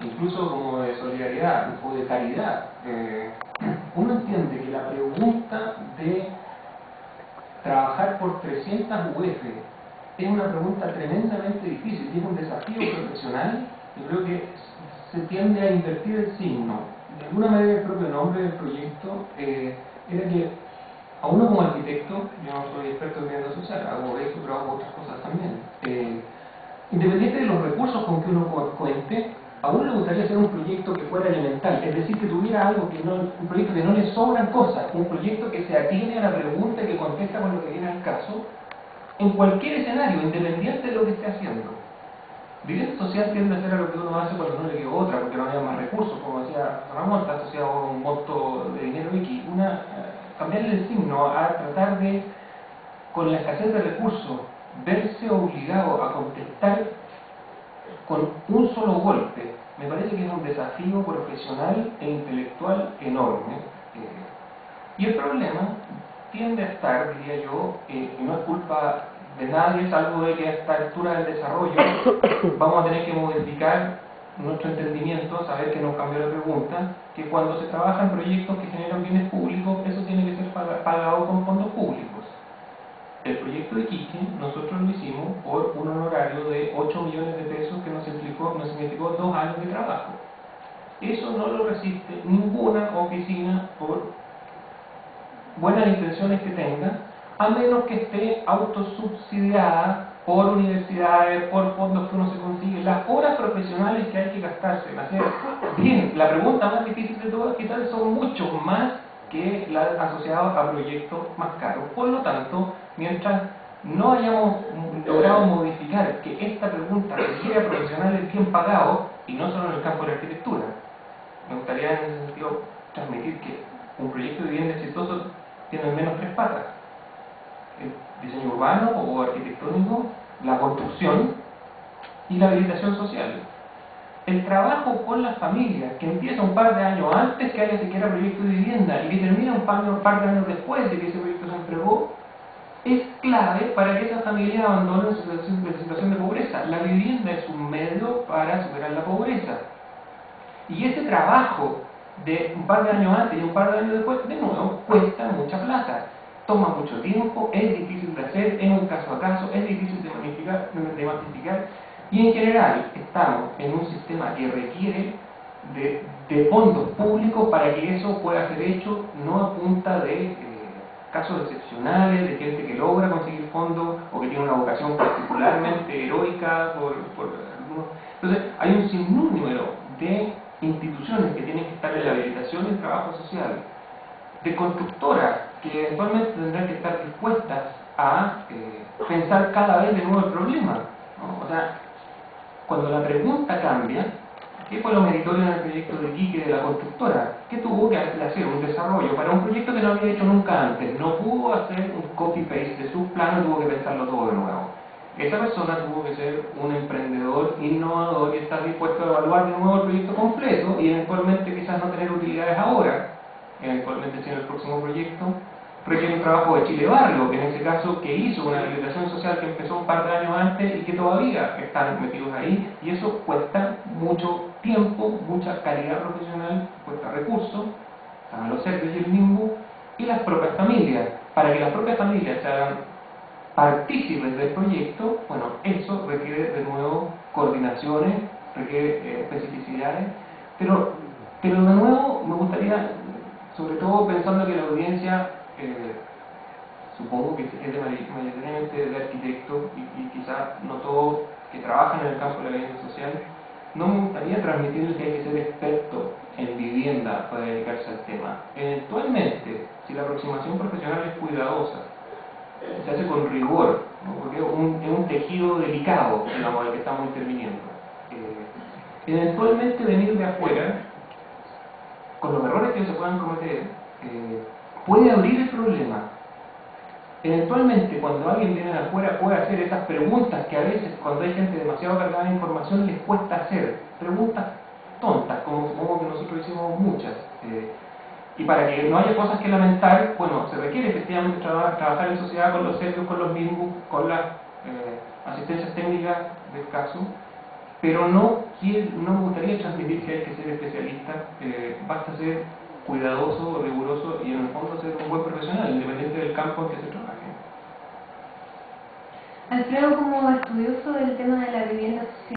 incluso como de solidaridad o de caridad. Uno entiende que la pregunta de trabajar por 300 UF es una pregunta tremendamente difícil, tiene un desafío profesional. Yo creo que se tiende a invertir el signo. De alguna manera el propio nombre del proyecto era que a uno como arquitecto, yo no soy experto en vivienda social, hago eso, pero hago otras cosas también. Independiente de los recursos con que uno cuente, a uno le gustaría hacer un proyecto que fuera elemental, es decir, que tuviera algo que no, un proyecto que no le sobran cosas, un proyecto que se atiene a la pregunta y que contesta con lo que viene al caso, en cualquier escenario, independiente de lo que esté haciendo. Vivienda social tiende a ser a lo que uno hace cuando no le quedó otra, porque no había más recursos, como decía Ramón, está asociado a un monto de dinero X. Cambiarle el signo a tratar de, con la escasez de recursos, verse obligado a contestar con un solo golpe, me parece que es un desafío profesional e intelectual enorme. Y el problema tiende a estar, diría yo, y no es culpa de nadie, salvo de que a esta altura del desarrollo vamos a tener que modificar nuestro entendimiento, saber que nos cambió la pregunta, que cuando se trabaja en proyectos que generan bienes públicos, eso tiene que ser pagado con fondos públicos. El proyecto de Iquique nosotros lo hicimos por un honorario de 8 millones de pesos que nos significó 2 años de trabajo. Eso no lo resiste ninguna oficina por buenas intenciones que tenga, a menos que esté autosubsidiada por universidades, por fondos que uno se consigue, las horas profesionales que hay que gastarse en hacer bien. La pregunta más difícil de todas quizás son mucho más que las asociadas a proyectos más caros. Por lo tanto, mientras no hayamos logrado modificar que esta pregunta requiere a profesionales bien pagados, y no solo en el campo de la arquitectura, me gustaría en ese sentido transmitir que un proyecto de vivienda exitoso tiene al menos 3 patas: el diseño urbano o arquitectónico, la construcción y la habilitación social. El trabajo con las familias, que empieza un par de años antes que haya siquiera proyecto de vivienda y que termina un par de años después de que ese proyecto se entregó, es clave para que esas familias abandonen su situación de pobreza. La vivienda es un medio para superar la pobreza. Y ese trabajo de un par de años antes y un par de años después, de nuevo, cuesta mucha plata. Toma mucho tiempo, es difícil de hacer, es un caso a caso, es difícil de masificar. Y en general estamos en un sistema que requiere de fondos públicos para que eso pueda ser hecho, no a punta de casos excepcionales, de gente que logra conseguir fondos o que tiene una vocación particularmente heroica por algunos. Entonces hay un sinnúmero de instituciones que tienen que estar en la habilitación y el trabajo social, de constructoras que eventualmente tendrán que estar dispuestas a pensar cada vez de nuevo el problema, ¿no? O sea, cuando la pregunta cambia, ¿qué fue lo meritorio en el proyecto de Iquique de la constructora? ¿Qué tuvo que hacer? Un desarrollo para un proyecto que no había hecho nunca antes. No pudo hacer un copy-paste de sus planos, tuvo que pensarlo todo de nuevo. Esa persona tuvo que ser un emprendedor innovador y estar dispuesto a evaluar de nuevo el proyecto completo y eventualmente quizás no tener utilidades ahora, eventualmente si en el próximo proyecto requiere un trabajo de Chile Barrio, que en ese caso que hizo una habilitación social que empezó un par de años antes y que todavía están metidos ahí, y eso cuesta mucho tiempo, mucha calidad profesional, cuesta recursos, están los servicios y el mismo, y las propias familias. Para que las propias familias se hagan partícipes del proyecto, bueno, eso requiere de nuevo coordinaciones, requiere especificidades, pero de nuevo me gustaría, sobre todo pensando que la audiencia supongo que es mayoritariamente de arquitectos y quizás no todos que trabajan en el campo de la vivienda social, no me gustaría transmitirles que hay que ser experto en vivienda para dedicarse al tema. Eventualmente, si la aproximación profesional es cuidadosa, se hace con rigor, ¿no? Porque es un tejido delicado, digamos, al que estamos interviniendo. Eventualmente venir de afuera, con los errores que se puedan cometer, puede abrir el problema. Eventualmente, cuando alguien viene de afuera, puede hacer esas preguntas que a veces, cuando hay gente demasiado cargada de información, les cuesta hacer. Preguntas tontas, como supongo que nosotros hicimos muchas. Y para que no haya cosas que lamentar, bueno, se requiere efectivamente trabajar en sociedad con los servicios, con los mismos, con las asistencias técnicas del caso, pero no que no me gustaría transmitir que hay que ser especialista, basta ser cuidadoso, riguroso y en el fondo ser un buen profesional, independiente del campo en que se trabaje. Alfredo, como estudioso del tema de la vivienda social,